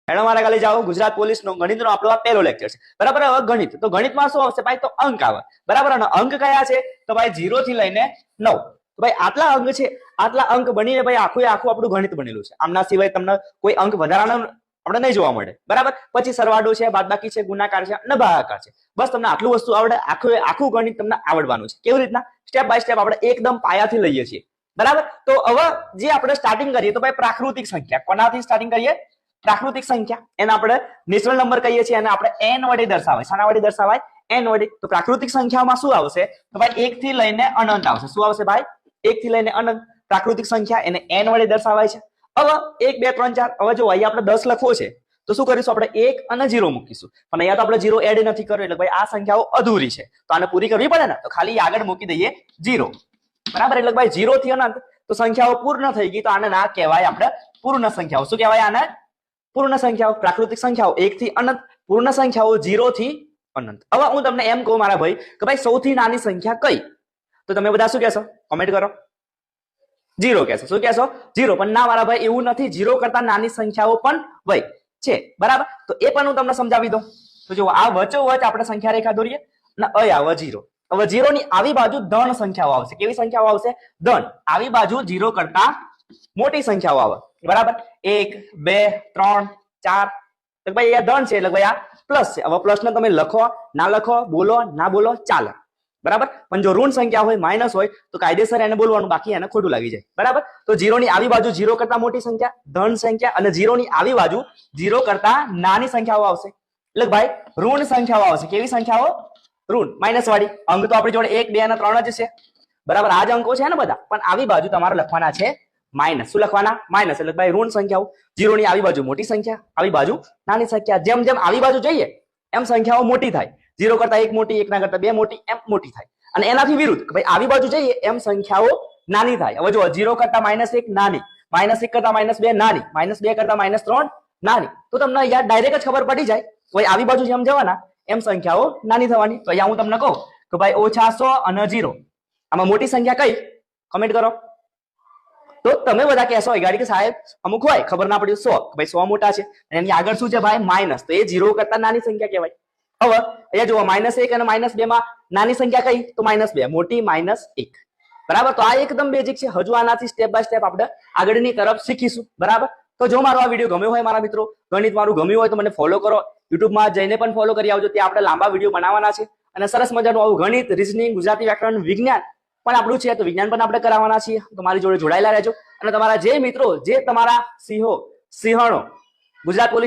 એનો મારા ખાલી જાઓ ગુજરાત પોલીસ નો ગણિત નો આપણો આ પહેલો લેક્ચર છે બરાબર। હવે ગણિત તો ગણિતમાં શું આવશે ભાઈ? તો અંક આવે બરાબર। અને અંક કયા છે? તો ભાઈ 0 થી લઈને 9। તો ભાઈ આટલા અંક છે, આટલા અંક બનીને ભાઈ આખું આપણું ગણિત બનેલું છે। આમના સિવાય તમને કોઈ અંક વધારાનો આપણે નહીં જોવા મળે બરાબર। પછી સરવાળો છે, બાદબાકી છે, ગુણાકાર છે અને ભાગાકાર છે। બસ તમને આટલું વસ્તુ આવડે, આખું ગણિત તમને આવડવાનું છે। કેવી રીતના? સ્ટેપ બાય સ્ટેપ આપણે એકદમ પાયાથી લઈએ છીએ બરાબર। તો હવે જે આપણે સ્ટાર્ટિંગ કરીએ તો ભાઈ પ્રાકૃતિક સંખ્યા, કોનાથી સ્ટાર્ટિંગ કરીએ? પ્રાકૃતિક સંખ્યા, એને આપણે નેચરલ નંબર કહીએ છીએ, અને આપણે n વડે દર્શાવાય। શાના વડે દર્શાવાય? n વડે। તો પ્રાકૃતિક સંખ્યામાં શું આવશે? તો ભાઈ 1 થી લઈને અનંત આવશે। શું આવશે ભાઈ? 1 થી લઈને અનંત પ્રાકૃતિક સંખ્યા, એને n વડે દર્શાવાય છે। હવે 1 2 3 4, હવે જો અહીંયા આપણે 10 લખવો છે તો શું કરીશું? આપણે 1 અને 0 મૂકીશું, પણ અહીંયા તો આપણે 0 એડ નથી કર્યો, એટલે ભાઈ આ સંખ્યાઓ અધૂરી છે, તો આને પૂરી કરવી પડે ને, તો ખાલી આગળ મૂકી દઈએ 0 બરાબર। એટલે ભાઈ 0 થી અનંત તો સંખ્યાઓ પૂર્ણ થઈ ગઈ, તો આને ના કહેવાય આપણે પૂર્ણ સંખ્યાઓ। શું કહેવાય આને? પૂર્ણ સંખ્યાઓ। પ્રાકૃતિક સંખ્યાઓ 1 થી અનંત, પૂર્ણ સંખ્યાઓ 0 થી અનંત। હવે હું તમને એમ કહું મારા ભાઈ કે ભાઈ સૌથી નાની સંખ્યા કઈ? તો તમે બધા શું કહેશો? કોમેન્ટ કરો। 0 કહેશો। શું કહેશો? 0। પણ ના મારા ભાઈ, એવું નથી, 0 કરતા નાની સંખ્યાઓ પણ ભાઈ છે બરાબર। તો એ પણ હું તમને સમજાવી દઉં। તો જો આ વચ્ચોવચ આપણે સંખ્યા રેખા દોરીએ અને અહીં આવે 0। હવે 0 ની આવી બાજુ ધન સંખ્યાઓ આવશે। કેવી સંખ્યાઓ આવશે? ધન। આવી બાજુ 0 કરતા મોટી સંખ્યાઓ આવે બરાબર। 1 2 3 4, તો ભાઈ અહીંયા ધન છે એટલે ભાઈ આ પ્લસ છે। હવે પ્લસ ને તમે લખો ના લખો, બોલો ના બોલો, ચાલે બરાબર। પણ જો ઋણ સંખ્યા હોય, માઇનસ હોય, તો કાયદેસર એને બોલવાનું, બાકી એને ખોટું લાગી જાય બરાબર। તો 0 ની આવી બાજુ 0 કરતા મોટી સંખ્યા ધન સંખ્યા, અને 0 ની આવી બાજુ 0 કરતા નાની સંખ્યાઓ આવશે, એટલે ભાઈ ઋણ સંખ્યાઓ આવશે। કેવી સંખ્યાઓ? ઋણ, માઇનસ વાળી। અંક તો આપણી જોડે 1 2 અને 3 જ છે બરાબર, આ જ અંકો છે ને બધા, પણ આવી બાજુ તમારે લખવાના છે માઇનસ। શું લખવાના? માઇનસ। એટલે ભાઈ ઋણ સંખ્યાઓ। 0 ની આવી બાજુ મોટી સંખ્યા, આવી બાજુ નાની સંખ્યા। જેમ જેમ આવી બાજુ જઈએ એમ સંખ્યાઓ મોટી થાય। 0 કરતા 1 મોટી, 1 ના કરતા 2 મોટી, એમ મોટી થાય। અને એનાથી વિરુદ્ધ ભાઈ આવી બાજુ જઈએ એમ સંખ્યાઓ નાની થાય। હવે જો 0 કરતા -1 નાની, -1 કરતા -2 નાની, -2 કરતા -3 નાની। તો તમને અહીંયા ડાયરેક્ટ જ ખબર પડી જાય ભાઈ આવી બાજુ જેમ જવાના એમ સંખ્યાઓ નાની થવાની। તો અહીંયા હું તમને કહું કે ભાઈ -100 અને 0, આમાં મોટી સંખ્યા કઈ? કમેન્ટ કરો। તો તમે બધા કહેશો ગાડી કે સાહેબ અમુક હોય ખબર ના પડી 100, ભાઈ 100 મોટા છે, અને એની આગળ શું છે ભાઈ? માઇનસ, તો એ 0 કરતા નાની સંખ્યા કહેવાય। હવે અહીંયા જુઓ -1 અને -2 માં નાની સંખ્યા કઈ? તો -2, મોટી -1 બરાબર। તો આ એકદમ બેઝિક છે, હજુ આનાથી સ્ટેપ બાય સ્ટેપ આપણે આગળની તરફ શીખીશું બરાબર। તો જો મારો આ વિડીયો ગમ્યો હોય મારા મિત્રો, ગણિત મારું ગમ્યું હોય તો મને ફોલો કરો, યુટ્યુબમાં જઈને પણ ફોલો કરી આવજો, ત્યાં આપણે લાંબા વિડીયો બનાવવાના છે, અને સરસ મજાનું આવું ગણિત, રીઝનિંગ, ગુજરાતી વ્યાકરણ, વિજ્ઞાન પણ આપણું છે, તો વિજ્ઞાન પણ આપણે કરાવવાના છીએ। તો મારી જોડે જોડાયેલા રહેજો, અને તમારા જે મિત્રો, જે તમારા સિંહણો ગુજરાત પોલીસ